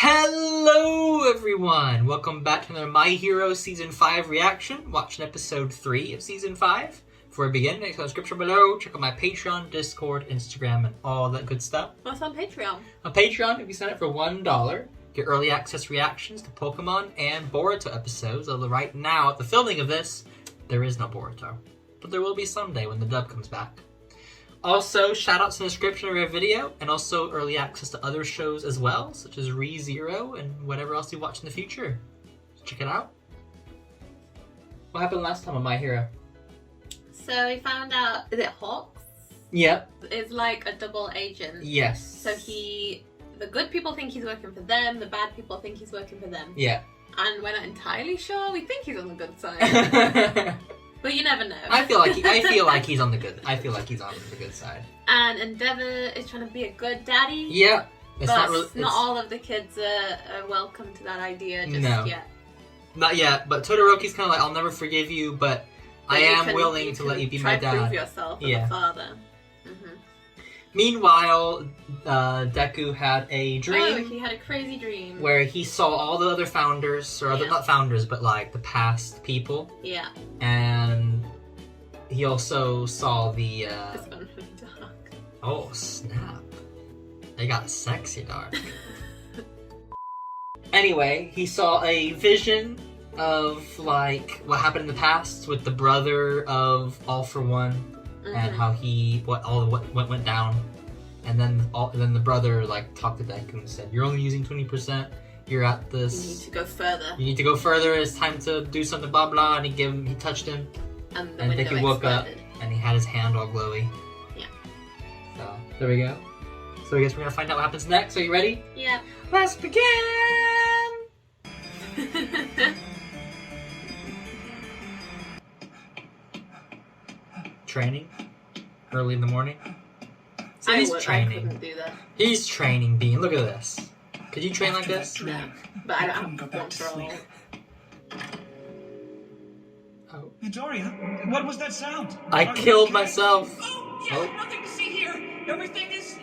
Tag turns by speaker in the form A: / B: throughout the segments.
A: Hello everyone! Welcome back to another My Hero Season 5 reaction. Watching episode 3 of Season 5. Before we begin, check out the description below. Check out my Patreon, Discord, Instagram, and all that good stuff.
B: What's on Patreon?
A: On Patreon, if you sign up for $1, get early access reactions to Pokemon and Boruto episodes. Although right now, at the filming of this, there is no Boruto. But there will be someday when the dub comes back. Also, shoutouts in the description of our video, and also early access to other shows as well, such as ReZero and whatever else you watch in the future. Check it out. What happened last time on My Hero?
B: So we found out, is it Hawks?
A: Yep.
B: Is like a double agent.
A: Yes.
B: So the good people think he's working for them, the bad people think he's working for them.
A: Yeah.
B: And we're not entirely sure, we think he's on the good side. But you never know.
A: I feel like he's on the good. I feel like he's on the good side.
B: And Endeavor is trying to be a good daddy.
A: Yeah.
B: Not all of the kids are welcome to that idea just yet.
A: Not yet. But Todoroki's kind of like, I'll never forgive you, but I am willing to let you be my dad.
B: Try to prove yourself as a father. Mm-hmm.
A: Meanwhile, Deku had a dream.
B: Oh, he had a crazy dream.
A: Where he saw all the other founders, or not founders, but like the past people.
B: Yeah.
A: And he also saw the...
B: This one really dark.
A: Oh, snap. They got sexy dark. Anyway, he saw a vision of like what happened in the past with the brother of All For One. And how what went down, and then the brother like talked to Deku and said, "You're only using 20%. You're at this.
B: You need to go further.
A: You need to go further. It's time to do something." Blah blah. And he touched him,
B: and
A: Deku woke up, and he had his hand all glowy.
B: Yeah.
A: So there we go. So I guess we're gonna find out what happens next. Are you ready?
B: Yeah.
A: Let's begin. Training early in the morning. So he's training.
B: I couldn't do that.
A: He's training, Bean. Look at this. Could you train like this?
B: No, but I couldn't go back to sleep.
A: Oh.
C: Midoriya, what was that sound?
A: I killed myself.
C: Oh, yeah, nothing to see here. Everything is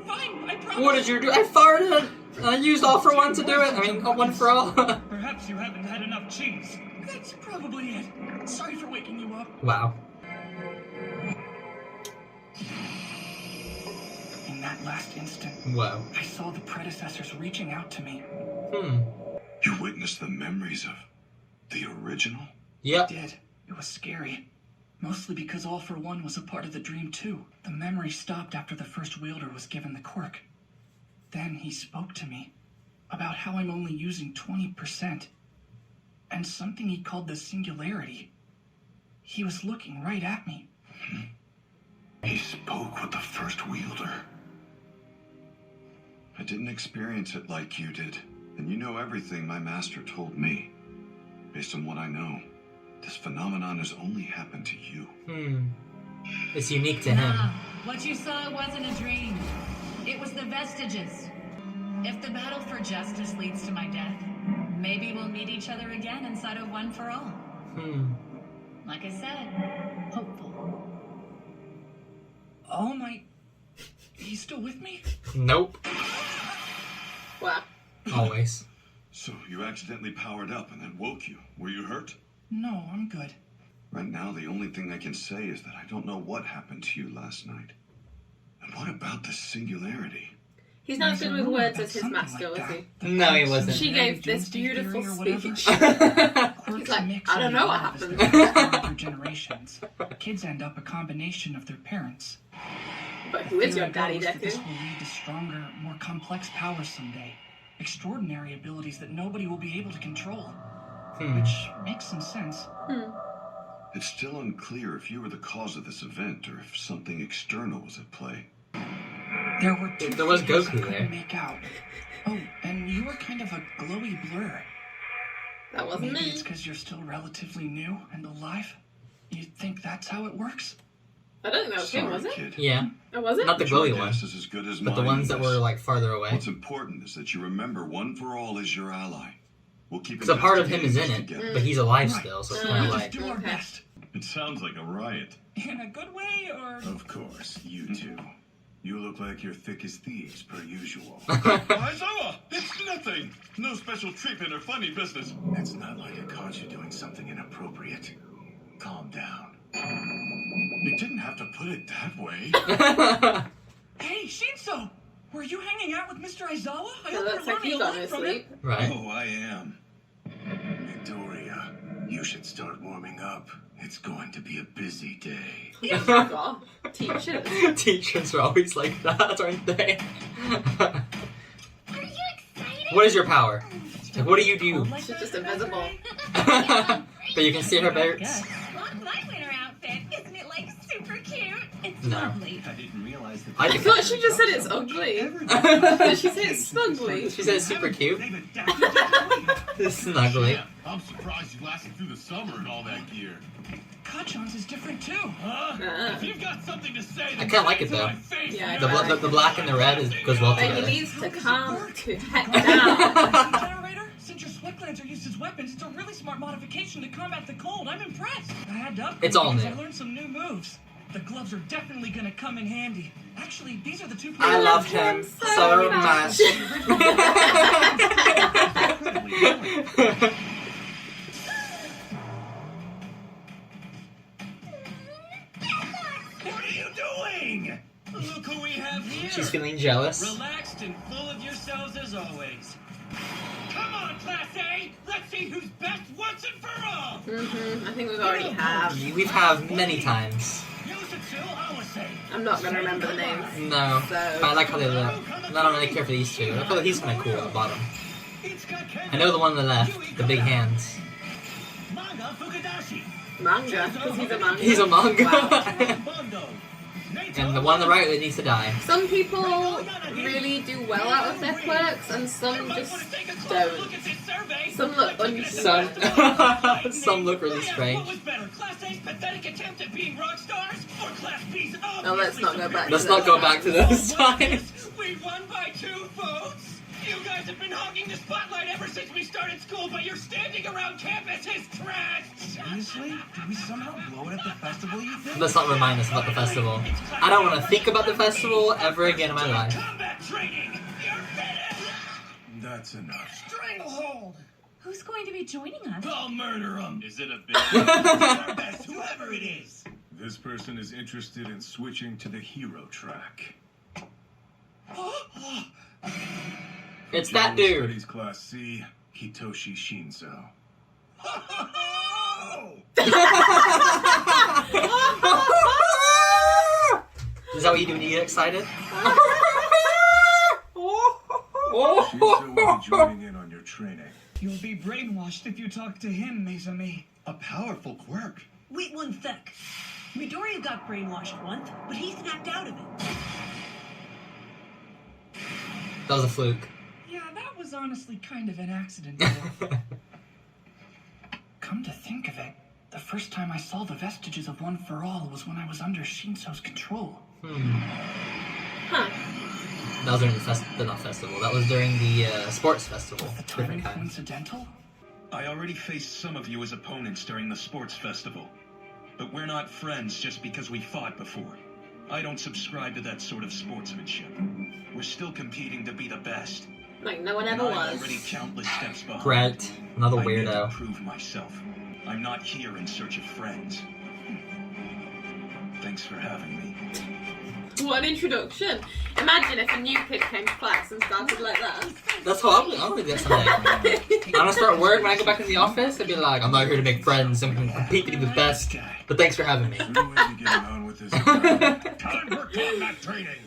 C: fine. I promise.
A: What did you do? I farted. I used All For One to do it. I mean, One For All.
C: Perhaps you haven't had enough cheese. That's probably it. Sorry for waking you up.
A: Wow.
C: In that last instant,
A: Wow.
C: I saw the predecessors reaching out to me.
D: You witnessed the memories of the original?
A: Yep.
C: I did. It was scary. Mostly because All For One was a part of the dream too. The memory stopped after the first wielder was given the quirk. Then he spoke to me about how I'm only using 20%. And something he called the singularity. He was looking right at me.
D: He spoke with the first wielder. I didn't experience it like you did, and you know everything my master told me. Based on what I know, this phenomenon has only happened to you.
A: It's unique to him.
E: No, what you saw wasn't a dream. It was the vestiges. If the battle for justice leads to my death, maybe we'll meet each other again inside of One For All. Like I said, hopeful.
C: All Might... He's still with me?
A: Nope.
B: Wow.
A: Always.
D: So you accidentally powered up and then woke you. Were you hurt?
C: No, I'm good.
D: Right now, the only thing I can say is that I don't know what happened to you last night. And what about the singularity?
B: He's not as good with words as his master, was he?
A: No, he wasn't.
B: She gave this beautiful speech. He's like, I don't know what happened.
C: After generations, kids end up a combination of their parents.
B: But who is your daddy,
C: Deku? This
B: Deku?
C: will lead to stronger, more complex powers someday. Extraordinary abilities that nobody will be able to control. Which makes some sense.
D: It's still unclear if you were the cause of this event or if something external was at play.
C: There were two
A: There was
C: figures
A: Goku
C: I couldn't
A: there.
C: make out. Oh, and you were kind of a glowy blur.
B: That wasn't
C: Maybe
B: me.
C: it's because you're still relatively new and alive. You think that's how it works?
B: I don't think that was him, was it?
D: Kid.
A: Yeah.
B: Oh, was it?
A: Not the
D: Your
A: glowy one,
D: guess is as good as
A: but the
D: mine
A: ones that
D: on this.
A: were like farther away.
D: What's important is that you remember One For All is your ally. We'll keep
A: Because a part of him is in
D: investigating
A: it,
D: this together.
A: but he's alive
C: Right.
A: still, so it's
B: So
A: kind of
C: We'll
A: like...
C: just do our
B: Okay.
C: best.
D: It sounds like a riot.
C: In a good way, or...
D: Of course, you two. You look like you're thick as thieves, per usual.
F: Aizawa, it's nothing. No special treatment or funny business.
D: It's not like I caught you doing something inappropriate. Calm down. You didn't have to put it that way.
C: Hey, Shinso! Were you hanging out with Mr. Aizawa? I
B: So
C: hope
B: looks
C: you're
B: like he
C: learning a
B: got
C: lot
B: no
C: from
B: sleep.
C: him.
A: Right.
D: Oh, I am. Midoriya, you should start warming up. It's going to be a busy day.
B: God, teachers.
A: Teachers are always like that, aren't they?
G: Are you excited?
A: What is your power? Like, what do you do?
C: Like
B: She's
C: that,
B: just
C: Professor
B: invisible.
C: A?
A: But you can see her
C: I
A: boots.
C: guess.
G: Love my winter outfit. Isn't it like super cute? It's
A: No.
G: lovely.
F: I didn't realize that.
A: I
B: I thought she just said it's ugly. Did she say it's snugly?
A: She said it's super cute. It's snuggly.
F: Yeah, I'm surprised you lasted through the summer and all that gear.
C: Kachan's is different too.
F: Huh?
B: Ah.
F: If you've got something to say,
A: I kinda like it, though.
B: Yeah,
A: The black and the red goes well
B: But he
A: together.
B: needs to calm to heck
C: The
B: down.
C: generator? Since your sweat glands are used as weapons, it's a really smart modification to combat the cold. I'm impressed. I had to upgrade
A: It's all
C: because
A: new.
C: I learned some new moves. The gloves are definitely gonna come in handy. Actually, these are the two.
A: I love him so much.
F: What are you doing? Look who we have here.
A: She's feeling jealous.
F: Relaxed and full of yourselves as always. Come on, Class A! Let's see who's best once and for all!
B: I think we've already have.
A: We've had many times.
B: I'm not gonna remember the names.
A: No, but I like how they look. And I don't really care for these two. I feel like he's kind of cool at the bottom. I know the one on the left, the big hands.
B: Manga, because he's a manga.
A: He's a manga.
B: Wow.
A: And the one on the right that needs to die.
B: Some people really do well out of their quirks, and some just don't. Some look
A: Some,
B: unusual.
A: some look really strange.
B: No, let's not go back.
A: Let's
B: to
A: not
B: those
A: go back to those times.
F: We won by 2 votes. You guys have been hogging the spotlight ever since we started school, but your standing around campus is trash.
C: Seriously? Did we somehow blow it at the festival, you think?
A: Let's not remind us about the festival. I don't want to think about the festival ever again in my life.
F: Combat training. You're finished.
D: That's enough.
F: Stranglehold.
E: Who's going to be joining us?
F: I'll murder him. Is it a bit? Best, whoever it is.
D: This person is interested in switching to the hero track.
A: It's that
D: General
A: dude.
D: Studies Class C, Hitoshi Shinzo.
A: Is that what you do when you get excited?
D: Shinzo will be joining in on your training.
C: You'll be brainwashed if you talk to him, Mesame.
F: A powerful quirk.
H: Wait one sec. Midoriya got brainwashed once, but he snapped out of it.
A: That was a fluke.
C: Yeah, that was honestly kind of an accident. Come to think of it, the first time I saw the vestiges of One for All was when I was under Shinso's control.
B: Huh.
A: That was during the not festival. That was during the sports festival.
C: Was the timing
A: Different kind.
C: coincidental?
F: I already faced some of you as opponents during the sports festival. But we're not friends just because we fought before. I don't subscribe to that sort of sportsmanship. We're still competing to be the best.
B: Like no one
F: And
B: ever
F: I'm
B: was.
F: already countless steps behind.
A: Grant, another
F: I need to
A: weirdo.
F: prove myself. I'm not here in search of friends. Thanks for having me.
B: What an introduction. Imagine if a new kid came to class and started like that.
A: That's what I'm gonna do that someday. I'm gonna start work when I go back in the office. I'd be like, I'm not here to make friends. I'm gonna compete to be the best. But thanks for having me.
D: Who do we be getting on with this?
F: Time for combat training.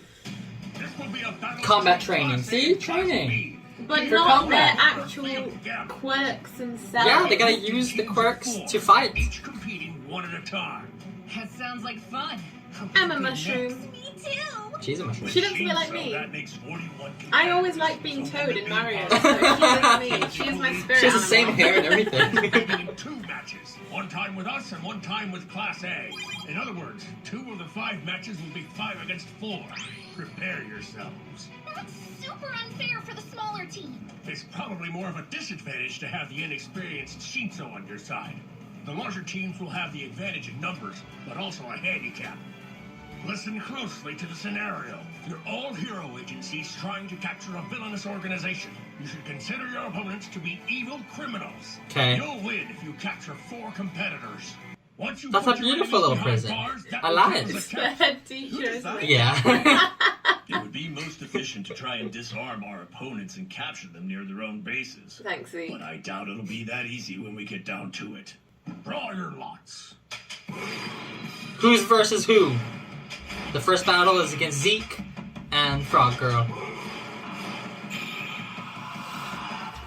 F: This will be a battle.
A: Combat training. See? Training.
B: But
A: For
B: not
A: combat.
B: their actual quirks themselves.
A: Yeah, they gotta use the quirks to fight.
F: Each competing one at a time.
E: That sounds like fun.
B: I'm a mushroom.
G: Me too.
A: She's a mushroom.
B: She looks a bit like
F: So
B: me.
F: that makes 41
B: I always liked being Toad in Mario, so she's like me. She is my spirit
A: She has the same
B: animal.
A: hair and everything.
F: in 2 matches. 1 time with us and 1 time with Class A. In other words, 2 of the 5 matches will be 5 against 4. Prepare yourselves.
G: That's super unfair for the smaller team.
F: It's probably more of a disadvantage to have the inexperienced Shinso on your side. The larger teams will have the advantage in numbers, but also a handicap.
I: Listen closely to the scenario. You're all hero agencies trying to capture a villainous organization. You should consider your opponents to be evil criminals.
A: Okay.
I: You'll win if you capture 4 competitors. Once you
A: That's a
I: put your
A: beautiful little
I: enemies
A: prison.
I: behind bars, that
A: I
I: will
A: like
I: count
A: it.
I: as a capture.
B: Head teachers.
A: Yeah.
J: It would be most efficient to try and disarm our opponents and capture them near their own bases.
B: Thanks, Z.
J: But I doubt it'll be that easy when we get down to it.
I: Draw your lots.
A: Who's versus who? The first battle is against Zeke and Frog Girl.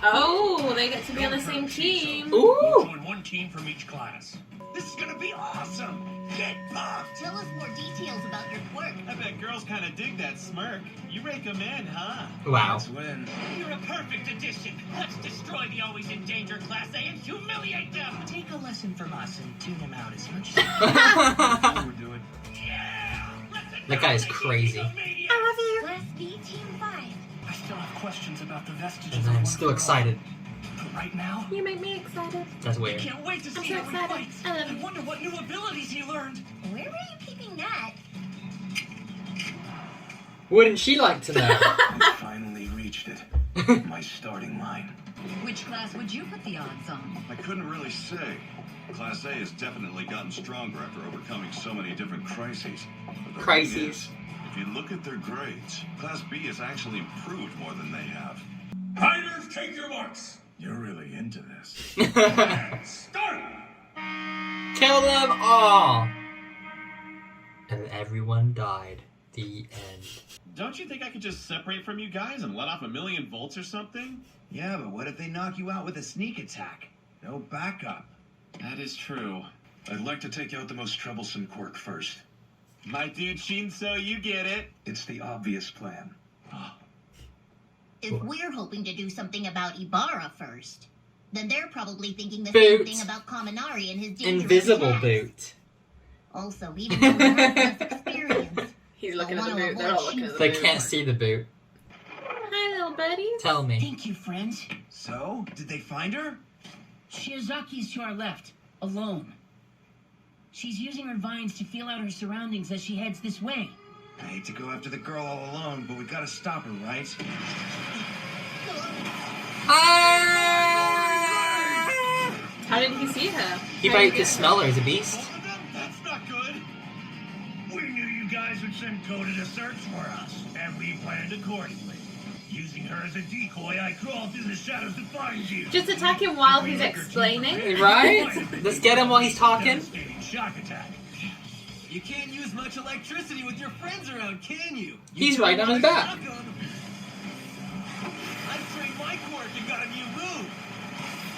B: Oh, they get to be on the same team.
A: Ooh!
I: Join 1 team from each class. This is gonna be awesome! Get buffed!
G: Tell us more details about your quirk.
K: I bet girls kind of dig that smirk. You rake them in, huh?
A: Wow.
J: That's when.
K: You're a perfect addition. Let's destroy the always in danger Class A and humiliate them.
H: Take a lesson from us and tune them out as much as
J: We're doing.
K: Yeah!
A: That guy is crazy.
G: I love you. Class B, Team 5.
C: I still have questions about the vestiges.
A: And
C: of
A: I'm
C: One
A: still
C: for All.
A: excited.
C: But right now,
B: You make me excited.
A: That's
C: I
A: weird.
C: can't wait to
B: I'm
C: see
B: so
C: how he
B: excited.
C: fights.
B: I love
C: I
B: him.
C: wonder what new abilities he learned.
G: Where were you peeping that?
A: Wouldn't she like to know?
F: I finally reached it. My starting line.
E: Which class would you put the odds on?
D: I couldn't really say. Class A has definitely gotten stronger after overcoming so many different crises. But the thing
A: Crises.
D: is, if you look at their grades, Class B has actually improved more than they have.
I: Fighters, take your marks.
F: You're really into this.
I: Start!
A: Kill them all! And everyone died. The end.
K: Don't you think I could just separate from you guys and let off 1,000,000 volts or something?
L: Yeah, but what if they knock you out with a sneak attack? No backup.
K: That is true.
F: I'd like to take out the most troublesome quirk first.
K: My dude Shinso, you get it.
F: It's the obvious plan.
G: If we're hoping to do something about Ibarra first, then they're probably thinking the
A: Boot.
G: same thing about Kaminari and his dangerous
A: Invisible
G: attacks.
A: boot.
G: Also, even though we have less experience,
B: He's looking at the
G: wanna
B: boot. They're all
G: avoid
B: looking at the
A: They
B: boot.
A: can't see the boot.
B: Hi, little buddies.
A: Tell me.
H: Thank you, friends.
L: So, did they find her?
H: Shiozaki's to our left, alone. She's using her vines to feel out her surroundings as she heads this way.
L: I hate to go after the girl all alone, but we gotta stop her, right?
B: How did he see her?
A: He
B: How
A: probably
B: did
A: could smell her as a beast.
I: That's not good. We knew you guys would send Coda to search for us, and we planned accordingly. Using her as a decoy, I crawled through the shadows to find you.
B: Just attack him while he's explaining.
A: Right? Let's get him while he's talking.
I: Devastating shock attack.
L: You can't use much electricity with your friends around, can you?
A: He's right on his back.
L: I've trained my quirk and got a new move.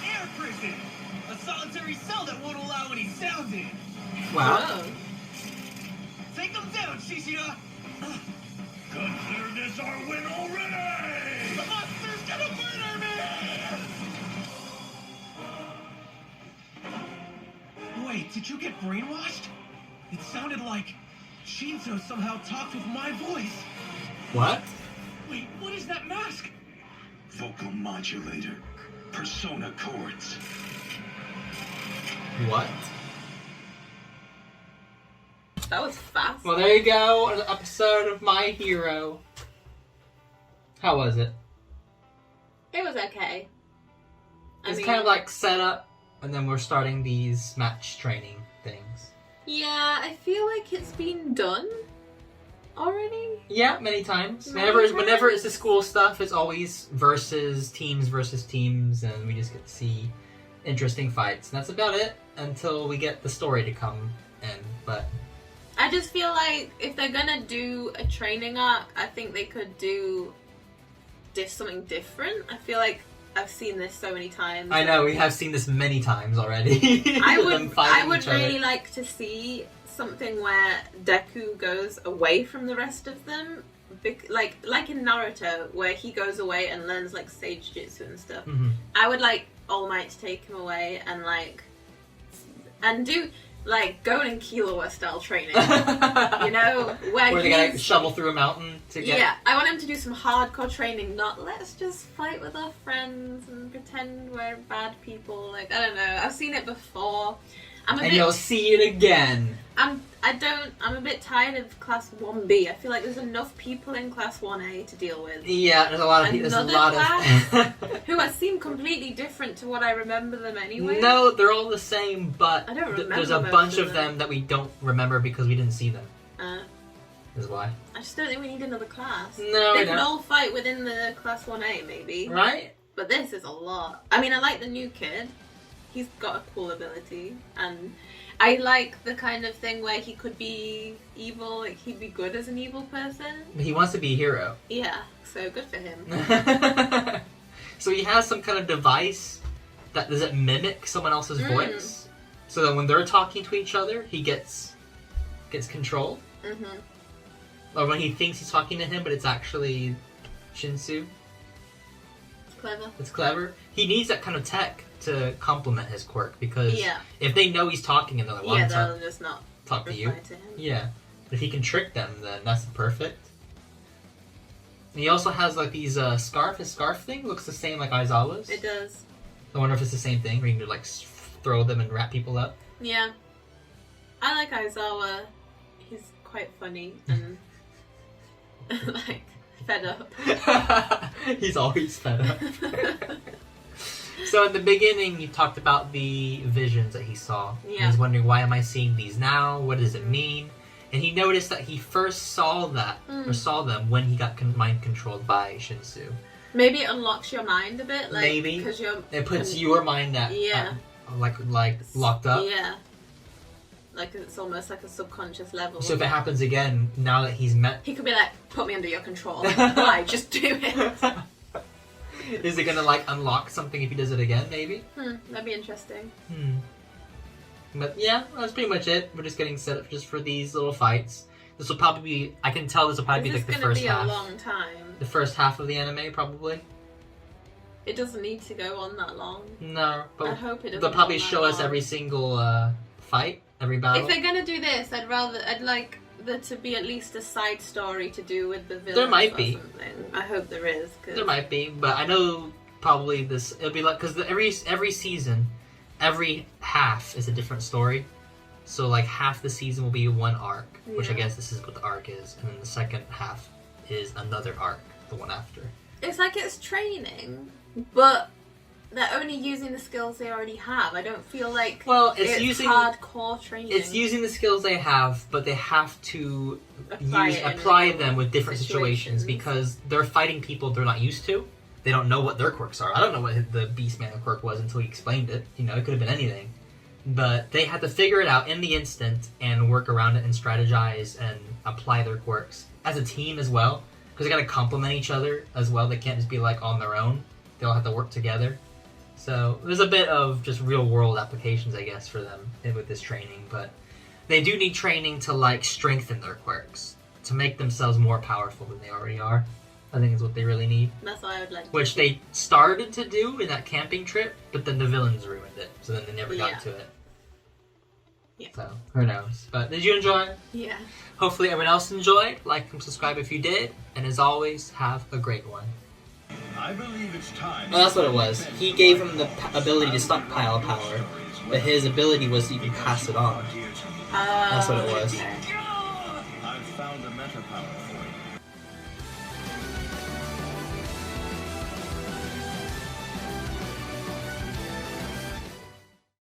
L: Air prison. A solitary cell that won't allow any sound in.
A: Wow.
B: Oh.
L: Take them down, Shishira.
I: Consider this our win already!
L: The monster's gonna murder me! Wait, did you get brainwashed? It sounded like Shinzo somehow talked with my voice.
A: What?
L: Wait, what is that mask?
F: Vocal modulator. Persona chords.
A: What?
B: That was fast.
A: Well, there you go. An episode of My Hero. How was it?
B: It was okay.
A: It's kind of like set up, and then we're starting these match training things.
B: Yeah, I feel like it's been done already.
A: Yeah, many times.
B: Many
A: Whenever
B: times.
A: it's the school stuff, it's always versus teams, and we just get to see interesting fights. And that's about it until we get the story to come in. But
B: I just feel like if they're gonna do a training arc, I think they could do something different. I feel like I've seen this so many times.
A: I know we have seen this many times already.
B: I
A: Them
B: would
A: fighting each other.
B: really like to see something where Deku goes away from the rest of them, like in Naruto, where he goes away and learns like sage jutsu and stuff.
A: Mhm.
B: I would like All Might to take him away and do like Gon and Killua style training. You know, where
A: they gotta
B: he's-
A: shovel through a mountain to get.
B: Yeah, I want him to do some hardcore training, not let's just fight with our friends and pretend we're bad people. Like, I don't know. I've seen it before.
A: And you'll see it again.
B: I'm a bit tired of Class 1B. I feel like there's enough people in Class 1A to deal with.
A: Yeah, there's a lot of people. There's a lot
B: class who seem completely different to what I remember them anyway.
A: No, they're all the same, but
B: I don't remember
A: there's a bunch of them that we don't remember because we didn't see them. Is why.
B: I just don't think we need another class.
A: No,
B: they could all fight within the Class 1A, maybe.
A: Right?
B: But this is a lot. I mean, I like the new kid. He's got a cool ability, and I like the kind of thing where he could be evil, like he'd be good as an evil person.
A: He wants to be a hero.
B: Yeah, so good for him.
A: So he has some kind of device that does it mimic someone else's voice, so that when they're talking to each other, he gets control. Or when he thinks he's talking to him, but it's actually Shinsu.
B: It's clever.
A: It's clever. He needs that kind of tech to complement his quirk, because if they know he's talking and they're like, well,
B: they'll just not
A: talk to you.
B: To him.
A: Yeah. But if he can trick them, then that's perfect. And he also has like these scarf. His scarf thing looks the same like Aizawa's.
B: It does.
A: I wonder if it's the same thing, where you can like throw them and wrap people up.
B: Yeah. I like Aizawa. He's quite funny and like fed up.
A: He's always fed up. So in the beginning, you talked about the visions that he saw.
B: Yeah.
A: He's wondering, why am I seeing these now? What does it mean? And he noticed that he first saw that, or saw them, when he got mind controlled by Shinsu.
B: Maybe it unlocks your mind a bit, like
A: maybe
B: because
A: it puts your mind at like locked up.
B: Yeah. Like it's almost like a subconscious level.
A: So if it happens again, now that he's met...
B: He could be like, put me under your control. Why? Just do it.
A: Is it gonna like unlock something if he does it again, maybe?
B: That'd be interesting.
A: But yeah, that's pretty much it. We're just getting set up just for these little fights. This will probably be... I can tell this will probably be like the first half.
B: It's gonna be a long time.
A: The first half of the anime, probably.
B: It doesn't need to go on that long.
A: No, but
B: I hope it doesn't.
A: They'll probably show us every single fight, every battle.
B: If they're gonna do this, I'd like there to be at least a side story to do with the villains.
A: There might be.
B: Something. I hope there is. Cause...
A: There might be, but I know probably it'll be like, because every season, every half is a different story. So like half the season will be one arc, which I guess this is what the arc is, and then the second half is another arc, the one after.
B: It's like it's training, but they're only using the skills they already have. I don't feel like it's using hardcore training.
A: It's using the skills they have, but they have to apply them with different situations because they're fighting people they're not used to. They don't know what their quirks are. I don't know what the Beastman quirk was until he explained it. You know, it could have been anything. But they had to figure it out in the instant and work around it and strategize and apply their quirks as a team as well. Because they got to complement each other as well. They can't just be like on their own. They all have to work together. So there's a bit of just real world applications, I guess, for them with this training. But they do need training to like strengthen their quirks, to make themselves more powerful than they already are. I think is what they really need.
B: That's what I would like.
A: Which they started to do in that camping trip, but then the villains ruined it. So then they never got to it.
B: Yeah.
A: So who knows? But did you enjoy?
B: Yeah.
A: Hopefully everyone else enjoyed. Like and subscribe if you did. And as always, have a great one.
F: I believe it's time.
A: Well, that's what it was. He gave him the ability to stockpile power, but his ability was you can pass it on. That's what it was.
F: I've found a meta power for you.